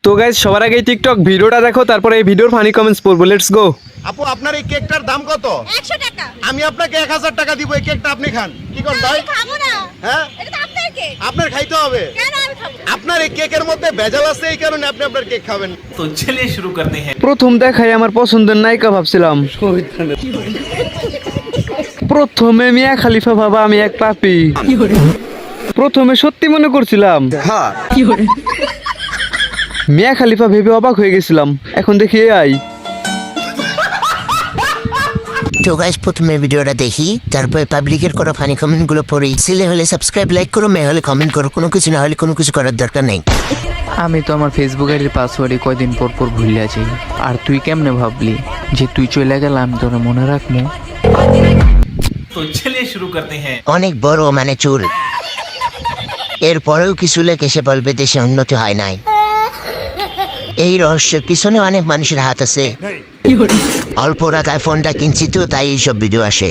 তো গাইস সবার আগে টিকটক ভিডিওটা দেখো, তারপরে এই ভিডিওর ফানি কমেন্টস পড়বো। Let's go. আপু আপনার এই কেকটার দাম কত? 100 টাকা। আমি আপনাকে 1000 টাকা দিব, এই কেকটা আপনি খান। কি করেন ভাই? আমি খাবো না। হ্যাঁ, এটা তো আপনার কেক। আপনার খাইতে হবে। কেন আমি খাবো? আপনার এই কেকের মধ্যে ভেজাল আছে, এই কারণে আপনি আপনার কেক খাবেন। तो चलिए शुरू करते हैं। প্রথম দেখাই আমার পছন্দের নায়িকা ভাবছিলাম, প্রথমে মিয়া খালিফা ভাবা আমি এক পাপি। প্রথমে সত্যি মনে করছিলাম, মিয়া খালিফা ভেবে অবাক হয়ে গেছিলাম, এখন দেখি AI। তো গাইস প্রথমে ভিডিওটা দেখি, তারপর পাবলিকের করা ফানি কমেন্ট গুলো পড়ি। ছেলে হলে সাবস্ক্রাইব লাইক করো, মেয়ে হলে কমেন্ট করো, কোনো কিছু না হলে কোনো কিছু করার দরকার নেই। আমি তো আমার ফেসবুক আইডির পাসওয়ার্ডই কয়দিন পর পর ভুলে আছি। আর তুই কেমনে ভাবলি যে তুই চলে গেলে আমি তোর মনে রাখবো? तो चलिए शुरू करते हैं। অনেক বড় মানে চুল, এরপরেও কিছু লোক এসে বলবে দেশে উন্নতি হয় নাই। এই রহস্যের পিছনে অনেক মানুষের হাত আছে। অল্প টাকায় ফোনটা কিনছি তো তাই এইসব ভিডিও আসে।